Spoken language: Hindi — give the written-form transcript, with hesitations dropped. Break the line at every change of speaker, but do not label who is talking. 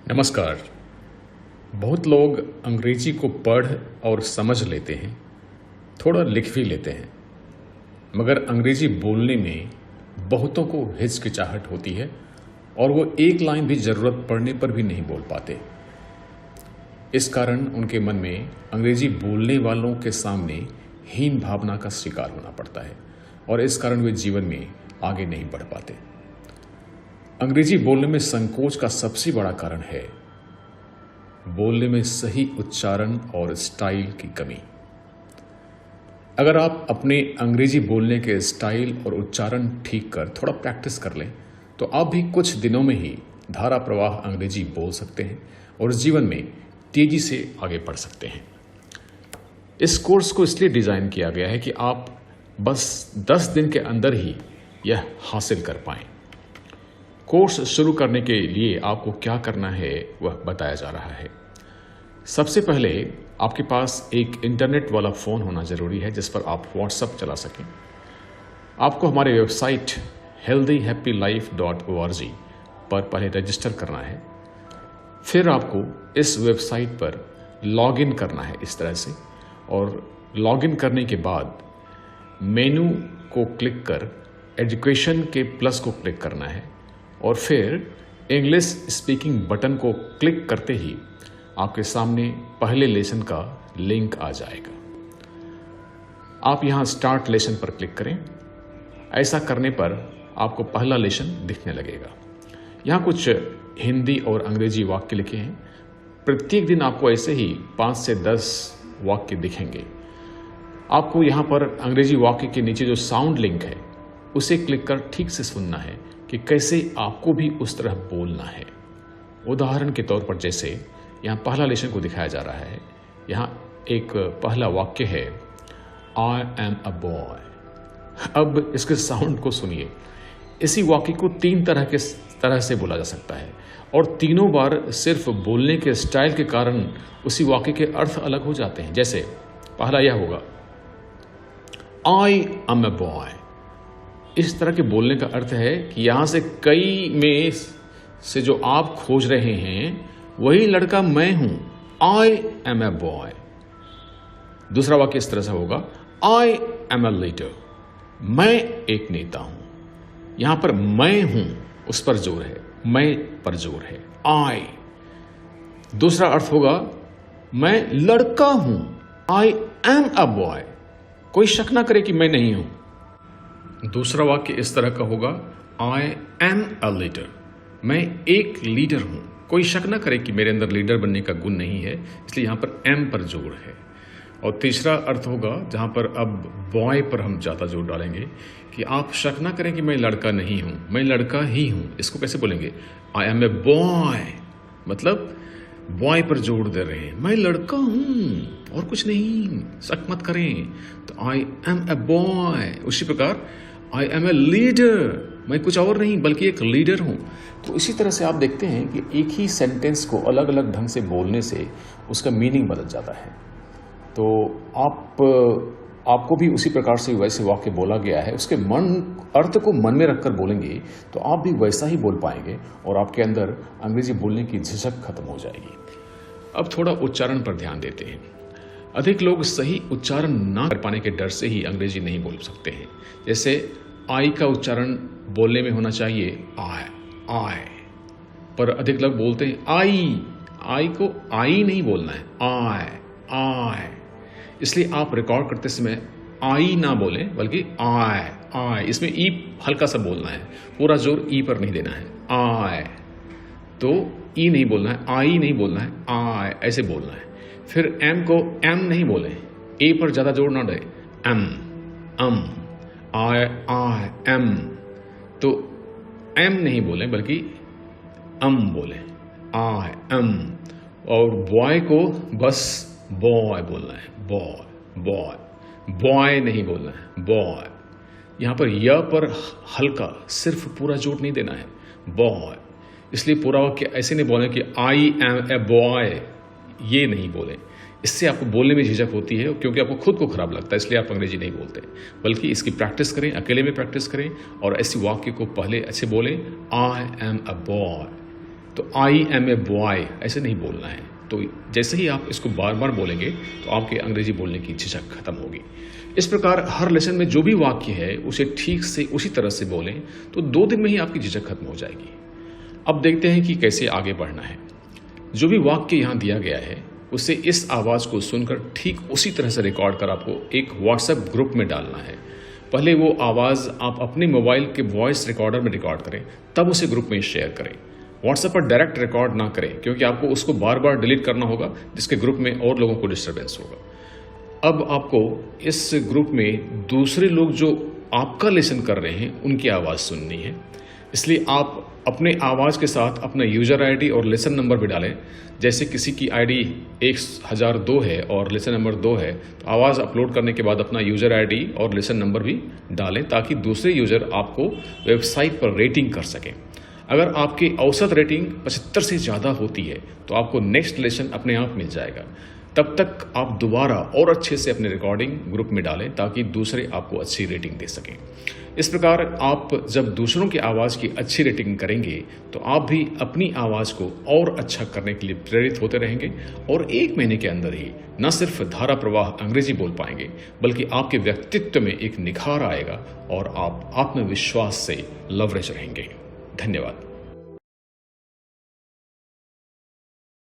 नमस्कार। बहुत लोग अंग्रेजी को पढ़ और समझ लेते हैं, थोड़ा लिख भी लेते हैं, मगर अंग्रेजी बोलने में बहुतों को हिचकिचाहट होती है और वो एक लाइन भी ज़रूरत पड़ने पर भी नहीं बोल पाते। इस कारण उनके मन में अंग्रेजी बोलने वालों के सामने हीन भावना का शिकार होना पड़ता है और इस कारण वे जीवन में आगे नहीं बढ़ पाते। अंग्रेजी बोलने में संकोच का सबसे बड़ा कारण है बोलने में सही उच्चारण और स्टाइल की कमी। अगर आप अपने अंग्रेजी बोलने के स्टाइल और उच्चारण ठीक कर थोड़ा प्रैक्टिस कर लें तो आप भी कुछ दिनों में ही धारा प्रवाह अंग्रेजी बोल सकते हैं और जीवन में तेजी से आगे बढ़ सकते हैं। इस कोर्स को इसलिए डिज़ाइन किया गया है कि आप बस 10 दिन के अंदर ही यह हासिल कर पाएं। कोर्स शुरू करने के लिए आपको क्या करना है वह बताया जा रहा है। सबसे पहले आपके पास एक इंटरनेट वाला फ़ोन होना ज़रूरी है जिस पर आप व्हाट्सएप चला सकें। आपको हमारे वेबसाइट healthyhappylife.org पर पहले रजिस्टर करना है। फिर आपको इस वेबसाइट पर लॉगिन करना है इस तरह से, और लॉगिन करने के बाद मेनू को क्लिक कर एजुकेशन के प्लस को क्लिक करना है और फिर इंग्लिश स्पीकिंग बटन को क्लिक करते ही आपके सामने पहले लेसन का लिंक आ जाएगा। आप यहाँ स्टार्ट लेसन पर क्लिक करें। ऐसा करने पर आपको पहला लेसन दिखने लगेगा। यहाँ कुछ हिंदी और अंग्रेजी वाक्य लिखे हैं। प्रत्येक दिन आपको ऐसे ही 5 से 10 वाक्य दिखेंगे। आपको यहाँ पर अंग्रेजी वाक्य के नीचे जो साउंड लिंक है उसे क्लिक कर ठीक से सुनना है कि कैसे आपको भी उस तरह बोलना है। उदाहरण के तौर पर जैसे यहाँ पहला लेसन को दिखाया जा रहा है। यहाँ एक पहला वाक्य है, आई एम अ बॉय। अब इसके साउंड को सुनिए। इसी वाक्य को 3 तरह से बोला जा सकता है और तीनों बार सिर्फ बोलने के स्टाइल के कारण उसी वाक्य के अर्थ अलग हो जाते हैं। जैसे पहला यह होगा, आई एम अ बॉय। इस तरह के बोलने का अर्थ है कि यहां से कई में से जो आप खोज रहे हैं वही लड़का मैं हूं, आई एम ए बॉय। दूसरा वाक्य इस तरह से होगा, आई एम ए लीडर। मैं एक नेता हूं। यहां पर मैं हूं उस पर जोर है, मैं पर जोर है, आई। दूसरा अर्थ होगा, मैं लड़का हूं, आई एम अ बॉय। कोई शक ना करे कि मैं नहीं हूं। दूसरा वाक्य इस तरह का होगा, आई एम अ लीडर। मैं एक लीडर हूं। कोई शक ना करे कि मेरे अंदर लीडर बनने का गुण नहीं है, इसलिए यहां पर एम पर जोर है। और तीसरा अर्थ होगा, जहां पर अब बॉय पर हम ज़्यादा जोर डालेंगे, कि आप शक ना करें कि मैं लड़का नहीं हूं, मैं लड़का ही हूं। इसको कैसे बोलेंगे, आई एम ए बॉय, मतलब बॉय पर जोर दे रहे हैं, मैं लड़का हूं और कुछ नहीं, शक मत करें। तो आई एम ए बॉय। उसी प्रकार आई एम ए लीडर, मैं कुछ और नहीं बल्कि एक लीडर हूं। तो इसी तरह से आप देखते हैं कि एक ही सेंटेंस को अलग अलग ढंग से बोलने से उसका मीनिंग बदल जाता है। तो आपको भी उसी प्रकार से वैसे वाक्य बोला गया है, उसके अर्थ को मन में रखकर बोलेंगे तो आप भी वैसा ही बोल पाएंगे और आपके अंदर अंग्रेजी बोलने की झिझक खत्म हो जाएगी। अब थोड़ा उच्चारण पर ध्यान देते हैं। अधिक लोग सही उच्चारण ना कर पाने के डर से ही अंग्रेजी नहीं बोल सकते हैं। जैसे आई का उच्चारण बोलने में होना चाहिए आय, आय, पर अधिक लोग बोलते हैं आई को आई नहीं बोलना है, आय, आय। इसलिए आप रिकॉर्ड करते समय आई ना बोलें बल्कि आय, आय। इसमें ई हल्का सा बोलना है, पूरा जोर ई पर नहीं देना है। आय तो ई नहीं बोलना है, आई नहीं बोलना है, आय ऐसे बोलना है। फिर एम को एम नहीं बोले, ए पर ज्यादा जोर ना दे, एम, अम, आई, आई, एम। तो एम नहीं बोले बल्कि अम बोले, आई, एम। और बॉय को बस बॉय बोलना है, बॉय, बॉय, बॉय नहीं बोलना है, बॉय। यहां पर य पर हल्का, सिर्फ पूरा जोर नहीं देना है, बॉय। इसलिए पूरा वाक्य ऐसे नहीं बोले कि आई एम ए बॉय, ये नहीं बोले। इससे आपको बोलने में झिझक होती है क्योंकि आपको खुद को खराब लगता है, इसलिए आप अंग्रेजी नहीं बोलते। बल्कि इसकी प्रैक्टिस करें, अकेले में प्रैक्टिस करें और ऐसी वाक्य को पहले अच्छे बोलें, आई एम अ बॉय, तो आई एम ए बॉय ऐसे नहीं बोलना है। तो जैसे ही आप इसको बार बार बोलेंगे तो आपके अंग्रेजी बोलने की झिझक खत्म होगी। इस प्रकार हर लेसन में जो भी वाक्य है उसे ठीक से उसी तरह से बोलें तो 2 दिन में ही आपकी झिझक खत्म हो जाएगी। अब देखते हैं कि कैसे आगे बढ़ना है। जो भी वाक्य यहाँ दिया गया है उसे इस आवाज़ को सुनकर ठीक उसी तरह से रिकॉर्ड कर आपको एक व्हाट्सएप ग्रुप में डालना है। पहले वो आवाज़ आप अपने मोबाइल के वॉइस रिकॉर्डर में रिकॉर्ड करें, तब उसे ग्रुप में शेयर करें। व्हाट्सएप पर डायरेक्ट रिकॉर्ड ना करें क्योंकि आपको उसको बार बार डिलीट करना होगा, जिसके ग्रुप में और लोगों को डिस्टर्बेंस होगा। अब आपको इस ग्रुप में दूसरे लोग जो आपका लेसन कर रहे हैं उनकी आवाज़ सुननी है, इसलिए आप अपने आवाज़ के साथ अपना यूज़र आईडी और लेसन नंबर भी डालें। जैसे किसी की आईडी 1002 है और लेसन नंबर 2 है, तो आवाज़ अपलोड करने के बाद अपना यूज़र आईडी और लेसन नंबर भी डालें ताकि दूसरे यूज़र आपको वेबसाइट पर रेटिंग कर सकें। अगर आपकी औसत रेटिंग 75 से ज़्यादा होती है तो आपको नेक्स्ट लेसन अपने आप मिल जाएगा। तब तक आप दोबारा और अच्छे से अपने रिकॉर्डिंग ग्रुप में डालें ताकि दूसरे आपको अच्छी रेटिंग दे सकें। इस प्रकार आप जब दूसरों की आवाज़ की अच्छी रेटिंग करेंगे तो आप भी अपनी आवाज़ को और अच्छा करने के लिए प्रेरित होते रहेंगे और 1 महीने के अंदर ही न सिर्फ धारा प्रवाह अंग्रेजी बोल पाएंगे बल्कि आपके व्यक्तित्व में एक निखार आएगा और आप आत्मविश्वास से लवरेज रहेंगे। धन्यवाद।